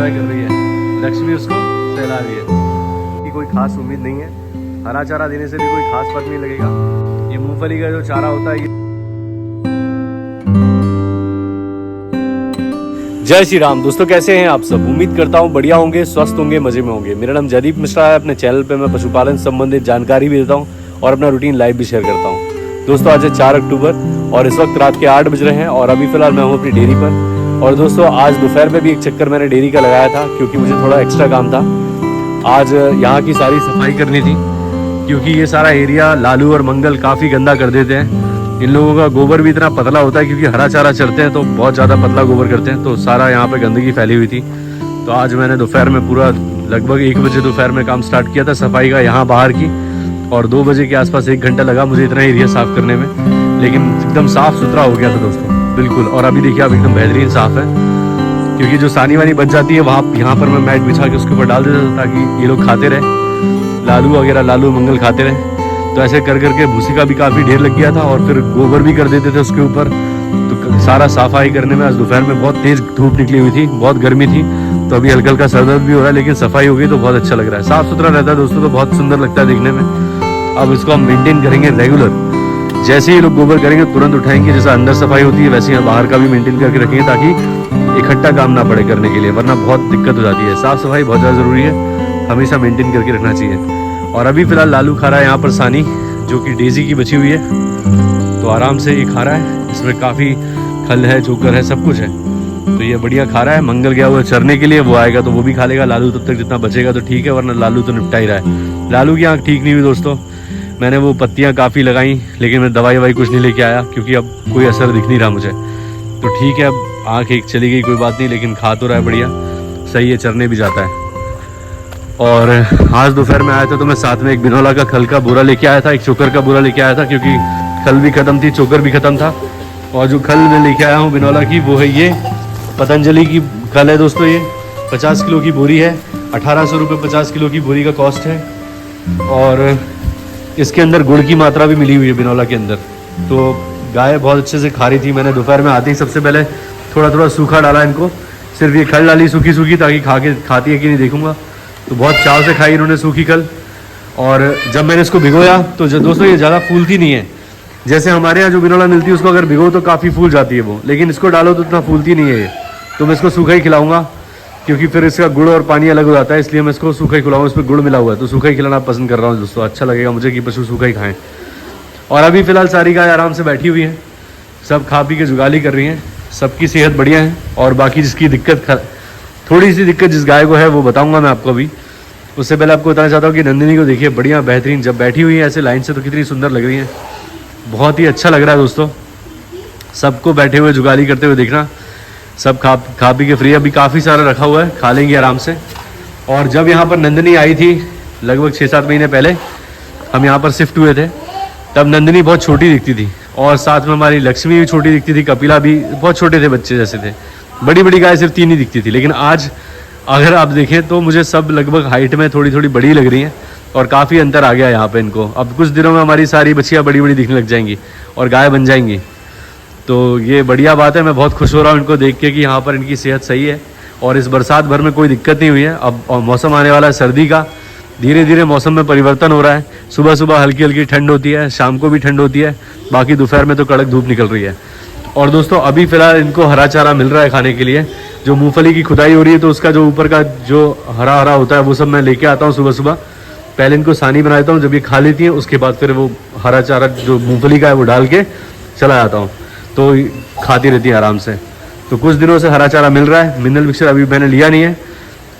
Enjoy कर रही है, लक्ष्मी उसको सहला रही है। कि कोई खास उम्मीद नहीं है, हरा चारा देने से भी कोई खास फर्क नहीं लगेगा। ये मूंगफली का जो चारा होता है। जय श्री राम दोस्तों, कैसे हैं आप सब? उम्मीद करता हूँ बढ़िया होंगे, स्वस्थ होंगे, मजे में होंगे। मेरा नाम जयदीप मिश्रा है। अपने चैनल पे मैं पशुपालन संबंधित जानकारी भी देता हूँ और अपना रूटीन लाइव भी शेयर करता हूँ। दोस्तों आज है 4 अक्टूबर और इस वक्त रात के 8 बज रहे हैं और अभी फिलहाल मैं हूँ अपनी डेयरी पर। और दोस्तों आज दोपहर में भी एक चक्कर मैंने डेयरी का लगाया था क्योंकि मुझे थोड़ा एक्स्ट्रा काम था। आज यहाँ की सारी सफाई करनी थी क्योंकि ये सारा एरिया लालू और मंगल काफ़ी गंदा कर देते हैं। इन लोगों का गोबर भी इतना पतला होता है क्योंकि हरा चारा चरते हैं तो बहुत ज़्यादा पतला गोबर करते हैं, तो सारा यहाँ पे गंदगी फैली हुई थी। तो आज मैंने दोपहर में पूरा लगभग 1 बजे दोपहर में काम स्टार्ट किया था सफाई का यहाँ बाहर की, और 2 बजे के आसपास 1 घंटा लगा मुझे इतना एरिया साफ़ करने में, लेकिन एकदम साफ़ सुथरा हो गया था दोस्तों, बिल्कुल। और अभी देखिए अब एकदम बेहतरीन साफ़ है क्योंकि जो सानी वानी बच जाती है वहाँ यहाँ पर मैं मैट बिछा के उसके ऊपर डाल देता था ताकि ये लोग खाते रहे, लालू वगैरह, लालू मंगल खाते रहे। तो ऐसे कर करके भूसी का भी काफ़ी ढेर लग गया था और फिर गोबर भी कर देते थे उसके ऊपर। तो सारा सफाई करने में आज दोपहर में बहुत तेज़ धूप निकली हुई थी, बहुत गर्मी थी, तो अभी हल्का हल्का सर दर्द भी हो रहा है, लेकिन सफाई हो गई तो बहुत अच्छा लग रहा है, साफ़ सुथरा रहता है दोस्तों, तो बहुत सुंदर लगता है देखने में। अब इसको हम मेंटेन करेंगे रेगुलर, जैसे ही लोग गोबर करेंगे तुरंत उठाएंगे, जैसा अंदर सफाई होती है वैसे ही बाहर का भी मेंटेन करके रखेंगे ताकि इकट्ठा काम ना पड़े करने के लिए, वरना बहुत दिक्कत हो जाती है। साफ़ सफाई बहुत ज़्यादा ज़रूरी है, हमेशा मेंटेन करके रखना चाहिए। और अभी फ़िलहाल लालू खा रहा है यहाँ पर सानी, जो कि डेजी की बची हुई है, तो आराम से ये खा रहा है। इसमें काफ़ी खल है, चोकर है, सब कुछ है, तो ये बढ़िया खा रहा है। मंगल गया हुआ चरने के लिए, वो आएगा तो वो भी खा लेगा। लालू तब तक जितना बचेगा तो ठीक है, वरना लालू तो निपटा ही रहा है। लालू की आँख ठीक नहीं हुई दोस्तों, मैंने वो पत्तियाँ काफ़ी लगाई लेकिन मैं दवाई ववाई कुछ नहीं लेके आया क्योंकि अब कोई असर दिख नहीं रहा मुझे। तो ठीक है, अब आँख एक चली गई, कोई बात नहीं, लेकिन खा तो रहा है बढ़िया, सही है, चरने भी जाता है। और आज दोपहर में आया था तो मैं साथ में एक बिनौला का खल का बोरा लेके आया था, एक चोकर का बोरा लेके आया था क्योंकि खल भी ख़त्म थी, चोकर भी ख़त्म था। और जो खल मैं लेके आया हूँ बिनौला की, वो है ये पतंजलि की खल है दोस्तों। ये 50 किलो की बोरी है, 1800 रुपये 50 किलो की बोरी का कॉस्ट है। और इसके अंदर गुड़ की मात्रा भी मिली हुई है बिनौला के अंदर। तो गाय बहुत अच्छे से खा रही थी। मैंने दोपहर में आते ही सबसे पहले थोड़ा थोड़ा सूखा डाला इनको, सिर्फ ये खल डाली सूखी सूखी ताकि खाती है कि नहीं देखूंगा। तो बहुत चाव से खाई इन्होंने सूखी खल। और जब मैंने इसको भिगोया तो दोस्तों ये ज़्यादा फूलती नहीं है, जैसे हमारे यहाँ जो बिनौला मिलती है उसको अगर भिगो तो काफ़ी फूल जाती है वो, लेकिन इसको डालो तो इतना फूलती नहीं है ये। तो मैं इसको सूखा ही खिलाऊंगा क्योंकि फिर इसका गुड़ और पानी अलग हो जाता है, इसलिए मैं इसको सूखा ही खिलाऊंगा। इसमें गुड़ मिला हुआ है तो सूखा ही खिलाना पसंद कर रहा हूँ दोस्तों, अच्छा लगेगा मुझे कि पशु सूखा ही खाएँ। और अभी फ़िलहाल सारी गाय आराम से बैठी हुई हैं, सब खा पी के जुगाली कर रही हैं, सबकी सेहत बढ़िया है। और बाकी जिसकी दिक्कत, थोड़ी सी दिक्कत जिस गाय को है वो बताऊँगा मैं आपको अभी। उससे पहले आपको बताना चाहता हूँ कि नंदिनी को देखिए, बढ़िया बेहतरीन जब बैठी हुई है ऐसे लाइन से तो कितनी सुंदर लग रही है, बहुत ही अच्छा लग रहा है दोस्तों। सबको बैठे हुए जुगाली करते हुए देखना, सब खा पी के फ्री। अभी काफ़ी सारा रखा हुआ है, खा लेंगे आराम से। और जब यहाँ पर नंदिनी आई थी लगभग 6-7 महीने पहले, हम यहाँ पर शिफ्ट हुए थे, तब नंदिनी बहुत छोटी दिखती थी और साथ में हमारी लक्ष्मी भी छोटी दिखती थी, कपिला भी, बहुत छोटे थे बच्चे जैसे थे। बड़ी बड़ी गाय सिर्फ 3 ही दिखती थी, लेकिन आज अगर आप देखें तो मुझे सब लगभग हाइट में थोड़ी थोड़ी बड़ी लग रही हैं और काफ़ी अंतर आ गया यहाँ पे इनको। अब कुछ दिनों में हमारी सारी बच्चियाँ बड़ी बड़ी दिखने लग जाएंगी और गाय बन जाएंगी, तो ये बढ़िया बात है। मैं बहुत खुश हो रहा हूँ इनको देख के कि यहाँ पर इनकी सेहत सही है और इस बरसात भर में कोई दिक्कत नहीं हुई है। अब मौसम आने वाला है सर्दी का, धीरे धीरे मौसम में परिवर्तन हो रहा है। सुबह सुबह हल्की हल्की ठंड होती है, शाम को भी ठंड होती है, बाकी दोपहर में तो कड़क धूप निकल रही है। और दोस्तों अभी फ़िलहाल इनको हरा चारा मिल रहा है खाने के लिए। जो मूंगफली की खुदाई हो रही है तो उसका जो ऊपर का जो हरा हरा होता है वो सब मैं लेके आता हूँ सुबह सुबह। पहले इनको सानी बना देता हूँ, जब ये खा लेती हैं उसके बाद फिर वो हरा चारा जो मूंगफली का है वो डाल के चला जाता हूँ, तो खाती रहती है आराम से। तो कुछ दिनों से हरा चारा मिल रहा है। मिनरल मिक्सचर अभी मैंने लिया नहीं है,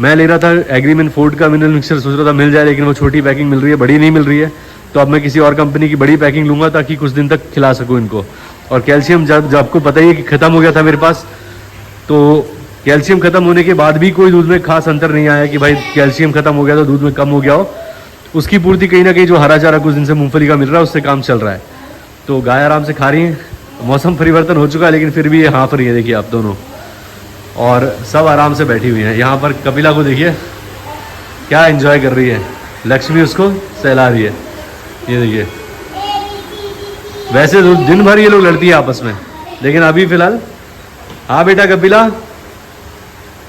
मैं ले रहा था एग्रीमेंट फूड का मिनरल मिक्सचर, सोच रहा था मिल जाए, लेकिन वो छोटी पैकिंग मिल रही है, बड़ी नहीं मिल रही है। तो अब मैं किसी और कंपनी की बड़ी पैकिंग लूँगा ताकि कुछ दिन तक खिला सकूँ इनको। और कैल्शियम जब आपको पता ही है कि ख़त्म हो गया था मेरे पास, तो कैल्शियम ख़त्म होने के बाद भी कोई दूध में खास अंतर नहीं आया कि भाई कैल्शियम ख़त्म हो गया तो दूध में कम हो गया हो। उसकी पूर्ति कहीं ना कहीं जो हरा चारा कुछ दिन से मूंगफली का मिल रहा है उससे काम चल रहा है। तो गाय आराम से खा रही हैं, मौसम परिवर्तन हो चुका है लेकिन फिर भी ये हाँ पर ही है, देखिए आप दोनों, और सब आराम से बैठी हुई हैं। यहाँ पर कपिला को देखिए क्या एंजॉय कर रही है, लक्ष्मी उसको सहला रही है, ये देखिए। वैसे दिन भर ये लोग लड़ती है आपस में, लेकिन अभी फिलहाल, हाँ बेटा कपिला,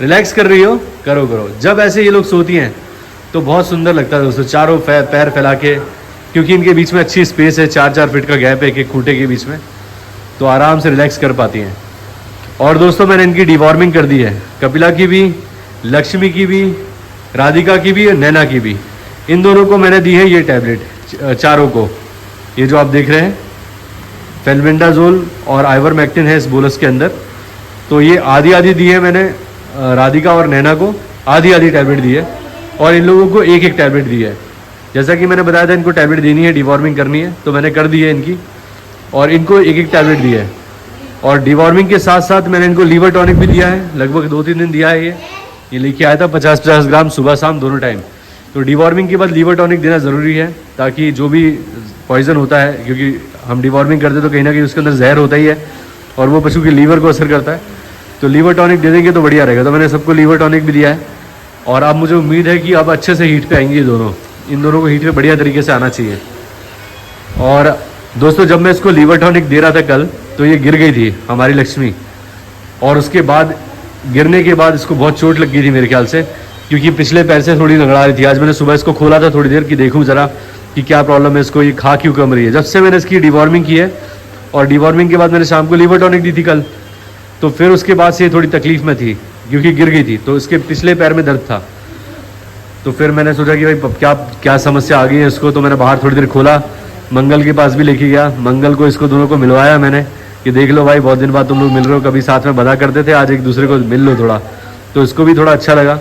रिलैक्स कर रही हो, करो करो। जब ऐसे ये लोग सोती हैं तो बहुत सुंदर लगता है दोस्तों, चारों पैर फैला के, क्योंकि इनके बीच में अच्छी स्पेस है, 4-4 फीट का गैप है एक एक खूंटे के बीच में, तो आराम से रिलैक्स कर पाती हैं। और दोस्तों मैंने इनकी डिवॉर्मिंग कर दी है, कपिला की भी, लक्ष्मी की भी, राधिका की भी और नैना की भी। इन दोनों को मैंने दी है ये टैबलेट, चारों को, ये जो आप देख रहे हैं फेल्बेंडाजोल और आइवरमेक्टिन है इस बोलस के अंदर। तो ये आधी आधी दी है मैंने राधिका और नैना को, आधी आधी टैबलेट दी है, और इन लोगों को एक एक टैबलेट दी है। जैसा कि मैंने बताया था इनको टैबलेट देनी है, डिवॉर्मिंग करनी है, तो मैंने कर दी है इनकी, और इनको एक एक टैबलेट दी है। और डिवॉर्मिंग के साथ साथ मैंने इनको लीवर टॉनिक भी दिया है, लगभग 2-3 दिन दिया है। ये लेके आया था 50-50 ग्राम सुबह शाम दोनों टाइम। तो डिवॉर्मिंग के बाद लीवर टॉनिक देना ज़रूरी है, ताकि जो भी पॉइजन होता है, क्योंकि हम डिवॉर्मिंग करते तो कहीं ना कहीं उसके अंदर जहर होता ही है और वो पशु के लीवर को असर करता है, तो लीवर टॉनिक दे देंगे तो बढ़िया रहेगा। तो मैंने सबको लीवर टॉनिक भी दिया है, और अब मुझे उम्मीद है कि अब अच्छे से हीट पे आएंगे ये दोनों, इन दोनों को हीट पे बढ़िया तरीके से आना चाहिए। और दोस्तों जब मैं इसको लीवर टॉनिक दे रहा था कल, तो ये गिर गई थी हमारी लक्ष्मी, और उसके बाद गिरने के बाद इसको बहुत चोट लग गई थी मेरे ख्याल से, क्योंकि पिछले पैर से थोड़ी रगड़ा रही थी। आज मैंने सुबह इसको खोला था थोड़ी देर कि देखूं ज़रा कि क्या प्रॉब्लम है इसको, ये खा क्यों कम रही है। जब से मैंने इसकी डिवॉर्मिंग की है, और डिवॉर्मिंग के बाद मैंने शाम को लीवर टॉनिक दी थी कल, तो फिर उसके बाद से थोड़ी तकलीफ में थी, क्योंकि गिर गई थी, तो इसके पिछले पैर में दर्द था। तो फिर मैंने सोचा कि भाई क्या क्या समस्या आ गई है इसको, तो मैंने बाहर थोड़ी देर खोला, मंगल के पास भी लेके गया, मंगल को इसको दोनों को मिलवाया मैंने कि देख लो भाई बहुत दिन बाद तुम लोग मिल रहे हो, कभी साथ में बधा करते थे, आज एक दूसरे को मिल लो थोड़ा, तो इसको भी थोड़ा अच्छा लगा।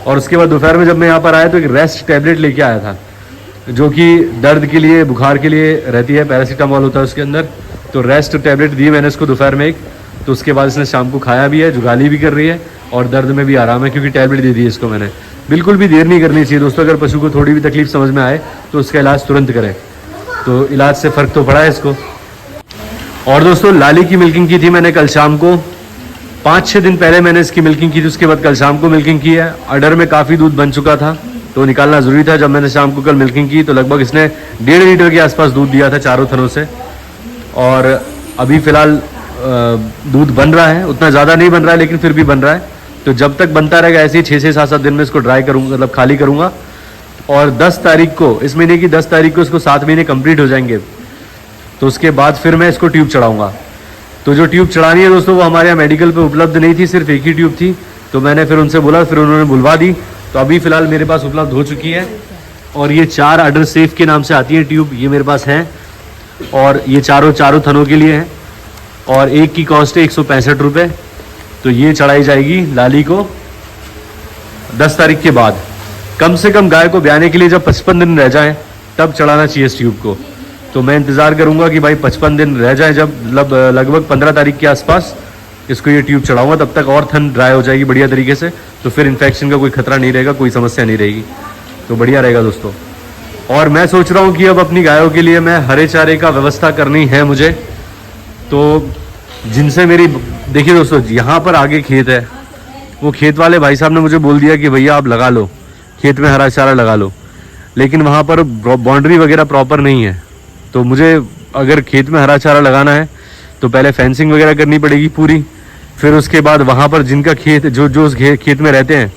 और उसके बाद दोपहर में जब मैं यहाँ पर आया तो एक रेस्ट टैबलेट लेके आया था, जो कि दर्द के लिए, बुखार के लिए रहती है, पैरासीटामोल होता है उसके अंदर। तो रेस्ट टैबलेट दी मैंने इसको दोपहर में एक, तो उसके बाद इसने शाम को खाया भी है, जुगाली भी कर रही है, और दर्द में भी आराम है, क्योंकि टैबलेट दे दी है इसको मैंने। बिल्कुल भी देर नहीं करनी चाहिए दोस्तों, अगर पशु को थोड़ी भी तकलीफ समझ में आए तो उसका इलाज तुरंत करें। तो इलाज से फ़र्क तो पड़ा है इसको। और दोस्तों लाली की मिल्किंग की थी मैंने कल शाम को, 5-6 दिन पहले मैंने इसकी मिल्किंग की थी, उसके बाद कल शाम को मिल्किंग की है। अडर में काफ़ी दूध बन चुका था, तो निकालना ज़रूरी था। जब मैंने शाम को कल मिल्किंग की तो लगभग इसने 1.5 लीटर के आसपास दूध दिया था चारों थनों से। और अभी फ़िलहाल दूध बन रहा है, उतना ज़्यादा नहीं बन रहा है, लेकिन फिर भी बन रहा है। तो जब तक बनता रहेगा ऐसे ही 6-6, 7-7 दिन में इसको ड्राई करूँगा, मतलब खाली करूँगा। और 10 तारीख को, इस महीने की 10 तारीख को इसको 7 महीने कंप्लीट हो जाएंगे, तो उसके बाद फिर मैं इसको ट्यूब चढ़ाऊँगा। तो जो ट्यूब चढ़ानी है दोस्तों वो हमारे यहाँ मेडिकल पे उपलब्ध नहीं थी, सिर्फ एक ही ट्यूब थी, तो मैंने फिर उनसे बोला, फिर उन्होंने बुलवा दी। तो अभी फ़िलहाल मेरे पास उपलब्ध हो चुकी है, और ये 4 अडर सेफ के नाम से आती है ट्यूब, ये मेरे पास हैं, और ये चारों थनों के लिए हैं, और एक की कॉस्ट है 165 रुपये। तो ये चढ़ाई जाएगी लाली को 10 तारीख के बाद। कम से कम गाय को ब्याने के लिए जब 55 दिन रह जाएँ तब चढ़ाना चाहिए इस ट्यूब को। तो मैं इंतज़ार करूंगा कि भाई 55 दिन रह जाए, जब लगभग 15 तारीख के आसपास इसको ये ट्यूब चढ़ाऊंगा, तब तक और थन ड्राई हो जाएगी बढ़िया तरीके से, तो फिर इन्फेक्शन का कोई खतरा नहीं रहेगा, कोई समस्या नहीं रहेगी, तो बढ़िया रहेगा दोस्तों। और मैं सोच रहा हूँ कि अब अपनी गायों के लिए मैं हरे चारे का व्यवस्था करनी है मुझे, तो जिनसे मेरी, देखिए दोस्तों यहाँ पर आगे खेत है, वो खेत वाले भाई साहब ने मुझे बोल दिया कि भैया आप लगा लो, खेत में हरा चारा लगा लो, लेकिन वहाँ पर बाउंड्री वगैरह प्रॉपर नहीं है। तो मुझे अगर खेत में हरा चारा लगाना है तो पहले फेंसिंग वगैरह करनी पड़ेगी पूरी, फिर उसके बाद वहाँ पर जिनका खेत, जो उस खेत में रहते हैं,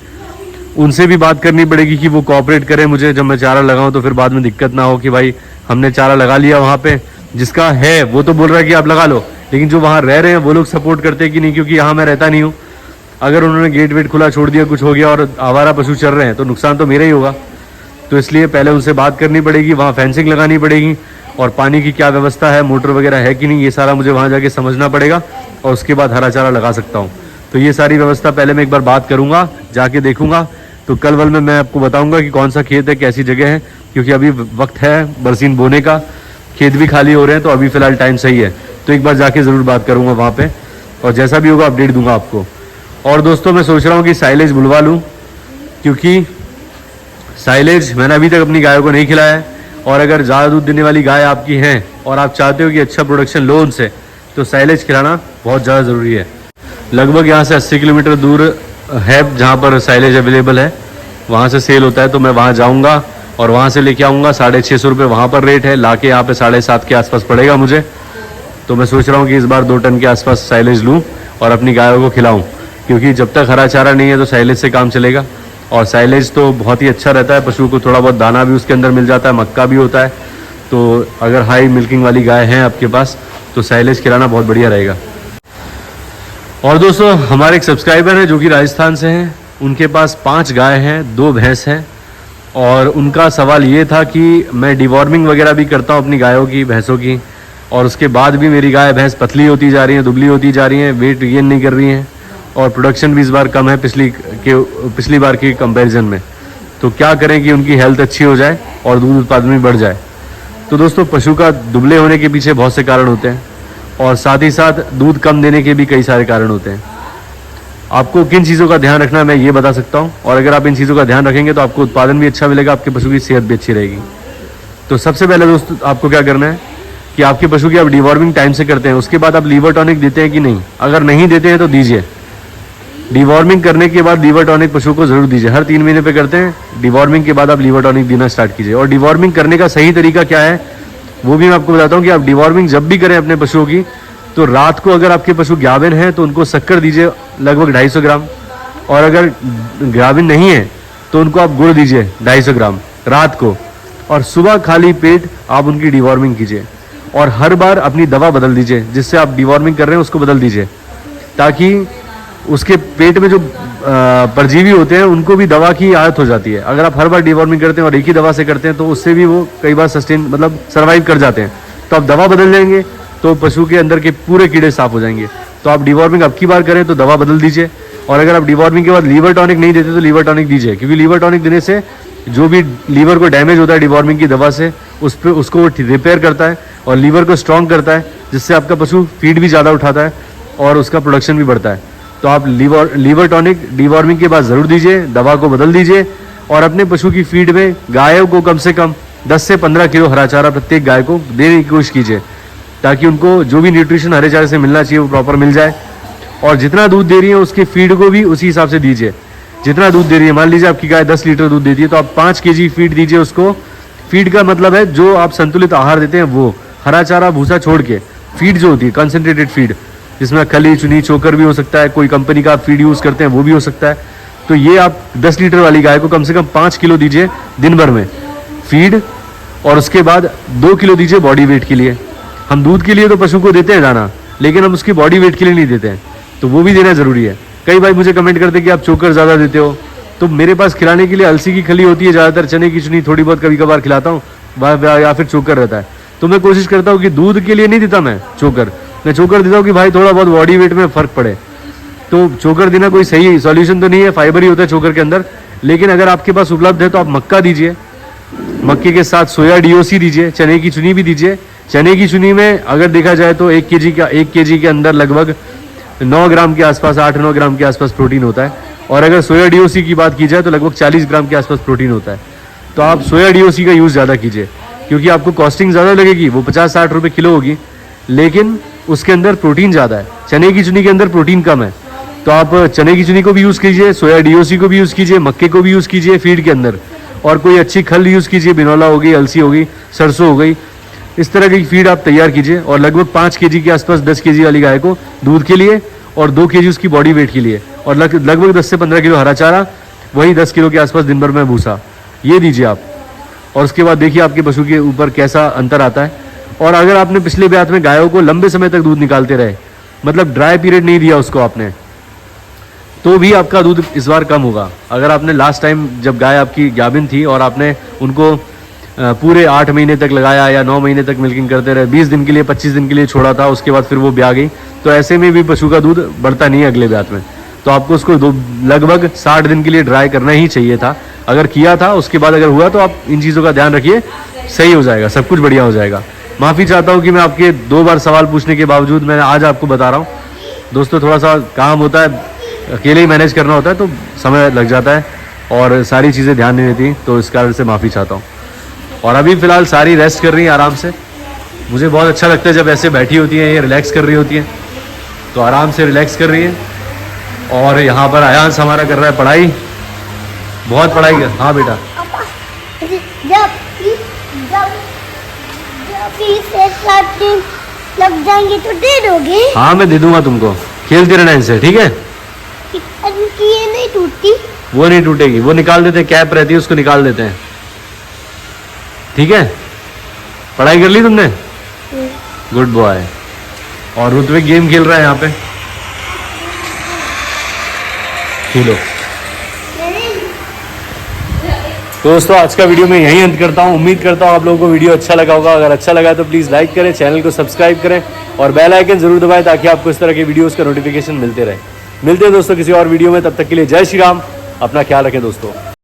उनसे भी बात करनी पड़ेगी कि वो कोऑपरेट करें मुझे जब मैं चारा लगाऊं, तो फिर बाद में दिक्कत ना हो कि भाई हमने चारा लगा लिया वहाँ पे, जिसका है वो तो बोल रहा है कि आप लगा लो, लेकिन जो वहाँ रह रहे हैं वो लोग सपोर्ट करते हैं कि नहीं, क्योंकि यहाँ मैं रहता नहीं हूँ। अगर उन्होंने गेट वेट खुला छोड़ दिया, कुछ हो गया और आवारा पशु चल रहे हैं, तो नुकसान तो मेरा ही होगा। तो इसलिए पहले उनसे बात करनी पड़ेगी, वहाँ फेंसिंग लगानी पड़ेगी, और पानी की क्या व्यवस्था है, मोटर वगैरह है कि नहीं, ये सारा मुझे वहाँ जाके समझना पड़ेगा, और उसके बाद हरा चारा लगा सकता हूँ। तो ये सारी व्यवस्था पहले मैं एक बार बात करूँगा, जाके देखूँगा, तो कल वल में मैं आपको बताऊँगा कि कौन सा खेत है, कैसी जगह है, क्योंकि अभी वक्त है बरसीन बोने का, खेत भी खाली हो रहे हैं, तो अभी फ़िलहाल टाइम सही है। तो एक बार जाके ज़रूर बात करूँगा वहाँ पर, और जैसा भी होगा अपडेट दूँगा आपको। और दोस्तों मैं सोच रहा हूँ कि साइलेज बुलवा लूँ, क्योंकि साइलेज मैंने अभी तक अपनी गायों को नहीं खिलाया है, और अगर ज़्यादा दूध देने वाली गाय आपकी हैं और आप चाहते हो कि अच्छा प्रोडक्शन लो उनसे, तो साइलेज खिलाना बहुत ज़्यादा ज़रूरी है। लगभग यहाँ से 80 किलोमीटर दूर है जहाँ पर साइलेज अवेलेबल है, वहाँ से सेल होता है, तो मैं वहाँ जाऊँगा और वहाँ से लेके आऊँगा। 650 रुपये वहाँ पर रेट है, ला के यहाँ पे 7.5 के आसपास पड़ेगा मुझे। तो मैं सोच रहा हूँ कि इस बार 2 टन के आसपास साइलेज लूँ और अपनी गायों को खिलाऊँ, क्योंकि जब तक हरा चारा नहीं है तो साइलेज से काम चलेगा। और साइलेज तो बहुत ही अच्छा रहता है, पशु को थोड़ा बहुत दाना भी उसके अंदर मिल जाता है, मक्का भी होता है। तो अगर हाई मिल्किंग वाली गाय है आपके पास तो साइलेज खिलाना बहुत बढ़िया रहेगा। और दोस्तों हमारे एक सब्सक्राइबर हैं जो कि राजस्थान से हैं, उनके पास 5 गाय हैं, 2 भैंस हैं। और उनका सवाल ये था कि मैं डिवॉर्मिंग वगैरह भी करता हूँ अपनी गायों की, भैंसों की, और उसके बाद भी मेरी गाय भैंस पतली होती जा रही हैं, दुबली होती जा रही हैं, वेट गेन नहीं कर रही हैं और प्रोडक्शन भी इस बार कम है पिछली बार की कंपैरिजन में। तो क्या करें कि उनकी हेल्थ अच्छी हो जाए और दूध उत्पादन भी बढ़ जाए। तो दोस्तों पशु का दुबले होने के पीछे बहुत से कारण होते हैं और साथ ही साथ दूध कम देने के भी कई सारे कारण होते हैं। आपको किन चीज़ों का ध्यान रखना है मैं ये बता सकता हूँ, और अगर आप इन चीज़ों का ध्यान रखेंगे तो आपको उत्पादन भी अच्छा मिलेगा, आपके पशु की सेहत भी अच्छी रहेगी। तो सबसे पहले दोस्तों आपको क्या करना है कि आपके पशु की आप डिवॉर्मिंग टाइम से करते हैं, उसके बाद आप लीवर टॉनिक देते हैं कि नहीं। अगर नहीं देते हैं तो दीजिए। डिवॉर्मिंग करने के बाद लीवर टॉनिक पशु को जरूर दीजिए। हर 3 महीने पे करते हैं, डिवॉर्मिंग के बाद आप लीवर टॉनिक देना स्टार्ट कीजिए। और डिवॉर्मिंग करने का सही तरीका क्या है वो भी मैं आपको बताता हूँ कि आप डिवॉर्मिंग जब भी करें अपने पशुओं की तो रात को अगर आपके पशु गाभिन है तो उनको शक्कर दीजिए लगभग 250 ग्राम, और अगर गाभिन नहीं है तो उनको आप गुड़ दीजिए 250 ग्राम रात को, और सुबह खाली पेट आप उनकी डिवॉर्मिंग कीजिए। और हर बार अपनी दवा बदल दीजिए, जिससे आप डिवॉर्मिंग कर रहे हैं उसको बदल दीजिए, ताकि उसके पेट में जो परजीवी होते हैं उनको भी दवा की आदत हो जाती है। अगर आप हर बार डिवॉर्मिंग करते हैं और एक ही दवा से करते हैं तो उससे भी वो कई बार सस्टेन मतलब सर्वाइव कर जाते हैं। तो आप दवा बदल देंगे तो पशु के अंदर के पूरे कीड़े साफ हो जाएंगे। तो आप डिवॉर्मिंग अब की बार करें तो दवा बदल दीजिए, और अगर आप डिवॉर्मिंग के बाद लीवर टॉनिक नहीं देते तो लीवर टॉनिक दीजिए, क्योंकि लीवर टॉनिक देने से जो भी लीवर को डैमेज होता है डिवॉर्मिंग की दवा से उसको रिपेयर करता है और लीवर को स्ट्रॉन्ग करता है, जिससे आपका पशु फीड भी ज़्यादा उठाता है और उसका प्रोडक्शन भी बढ़ता है। तो आप लीवर टॉनिक डिवॉर्मिंग के बाद ज़रूर दीजिए, दवा को बदल दीजिए, और अपने पशु की फीड में गायों को कम से कम 10 से 15 किलो हरा चारा प्रत्येक गाय को देने की कोशिश कीजिए, ताकि उनको जो भी न्यूट्रिशन हरे चारे से मिलना चाहिए वो प्रॉपर मिल जाए। और जितना दूध दे रही है उसके फीड को भी उसी हिसाब से दीजिए, जितना दूध दे रही है। मान लीजिए आपकी गाय 10 लीटर दूध देती है तो आप 5 kg फीड दीजिए उसको। फीड का मतलब है जो आप संतुलित आहार देते हैं वो, हरा चारा भूसा छोड़ के फीड जो होती है कंसंट्रेटेड फीड, जिसमें खली चुनी चोकर भी हो सकता है, कोई कंपनी का आप फीड यूज़ करते हैं वो भी हो सकता है। तो ये आप 10 लीटर वाली गाय को कम से कम 5 किलो दीजिए दिन भर में फीड, और उसके बाद 2 किलो दीजिए बॉडी वेट के लिए। हम दूध के लिए तो पशु को देते हैं दाना, लेकिन हम उसकी बॉडी वेट के लिए नहीं देते हैं, तो वो भी देना जरूरी है। कई भाई मुझे कमेंट करते हैं कि आप चोकर ज़्यादा देते हो, तो मेरे पास खिलाने के लिए अलसी की खली होती है, ज़्यादातर चने की चुनी थोड़ी बहुत कभी कभार खिलाता हूँ, या फिर चोकर रहता है। तो मैं कोशिश करता हूँ कि दूध के लिए नहीं देता मैं चोकर देता हूँ कि भाई थोड़ा बहुत बॉडी वेट में फ़र्क पड़े। तो चोकर देना कोई सही सॉल्यूशन तो नहीं है, फाइबर ही होता है चोकर के अंदर। लेकिन अगर आपके पास उपलब्ध है तो आप मक्का दीजिए, मक्के के साथ सोया डीओसी दीजिए, चने की चुनी भी दीजिए। चने की चुनी में अगर देखा जाए तो 1 kg के अंदर लगभग 9 ग्राम के आसपास, 8-9 ग्राम के आसपास प्रोटीन होता है, और अगर सोया डीओसी की बात की जाए तो लगभग 40 ग्राम के आसपास प्रोटीन होता है। तो आप सोया डीओसी का यूज़ ज़्यादा कीजिए, क्योंकि आपको कॉस्टिंग ज़्यादा लगेगी, वो 50-60 रुपये किलो होगी, लेकिन उसके अंदर प्रोटीन ज़्यादा है। चने की चुनी के अंदर प्रोटीन कम है, तो आप चने की चुनी को भी यूज़ कीजिए, सोया डीओसी को भी यूज़ कीजिए, मक्के को भी यूज़ कीजिए फीड के अंदर, और कोई अच्छी खल यूज़ कीजिए, बिनौला हो गई, अलसी हो गई, सरसों हो गई, इस तरह की फीड आप तैयार कीजिए। और लगभग 5 kg के आसपास 10 kg वाली गाय को दूध के लिए, और 2 kg उसकी बॉडी वेट के लिए, और लगभग 10 से 15 किलो हरा चारा, वही 10 किलो के आसपास दिन भर में भूसा, ये दीजिए आप। और उसके बाद देखिए आपके पशु के ऊपर कैसा अंतर आता है। और अगर आपने पिछले ब्यात में गायों को लंबे समय तक दूध निकालते रहे, मतलब ड्राई पीरियड नहीं दिया उसको आपने, तो भी आपका दूध इस बार कम होगा। अगर आपने लास्ट टाइम जब गाय आपकी गाभिन थी और आपने उनको पूरे 8 महीने तक लगाया या 9 महीने तक मिल्किंग करते रहे, 20 दिन के लिए 25 दिन के लिए छोड़ा था, उसके बाद फिर वो ब्याह गई, तो ऐसे में भी पशु का दूध बढ़ता नहीं है अगले ब्यात में। तो आपको उसको लगभग 60 दिन के लिए ड्राई करना ही चाहिए था। अगर किया था उसके बाद अगर हुआ तो आप इन चीज़ों का ध्यान रखिए, सही हो जाएगा, सब कुछ बढ़िया हो जाएगा। माफ़ी चाहता हूँ कि मैं आपके 2 बार सवाल पूछने के बावजूद मैं आज आपको बता रहा हूँ। दोस्तों थोड़ा सा काम होता है, अकेले ही मैनेज करना होता है, तो समय लग जाता है और सारी चीज़ें ध्यान नहीं देती, तो इस कारण से माफ़ी चाहता हूँ। और अभी फ़िलहाल सारी रेस्ट कर रही हैं आराम से। मुझे बहुत अच्छा लगता है जब ऐसे बैठी होती हैं, ये रिलैक्स कर रही होती हैं, तो आराम से रिलैक्स कर रही है। और यहाँ पर आयांश हमारा कर रहा है पढ़ाई, बहुत पढ़ाई कर। हाँ बेटा, लग जाएंगे तो दे दोगे? हाँ मैं दे दूंगा तुमको, खेलते रहना इनसे, ठीक है? ठीक इसकी ये नहीं टूटती। वो नहीं टूटेगी, वो निकाल देते हैं, कैप रहती है उसको निकाल देते हैं। ठीक है, पढ़ाई कर ली तुमने? Good boy. और ऋत्विक गेम खेल रहा है यहाँ पे, खेलो। तो दोस्तों आज का वीडियो मैं यहीं अंत करता हूँ। उम्मीद करता हूँ आप लोगों को वीडियो अच्छा लगा होगा। अगर अच्छा लगा तो प्लीज़ लाइक करें, चैनल को सब्सक्राइब करें और बेल आइकन जरूर दबाएं ताकि आपको इस तरह के वीडियोस का नोटिफिकेशन मिलते रहे। मिलते हैं दोस्तों किसी और वीडियो में, तब तक के लिए जय श्री राम। अपना ख्याल रखें दोस्तों।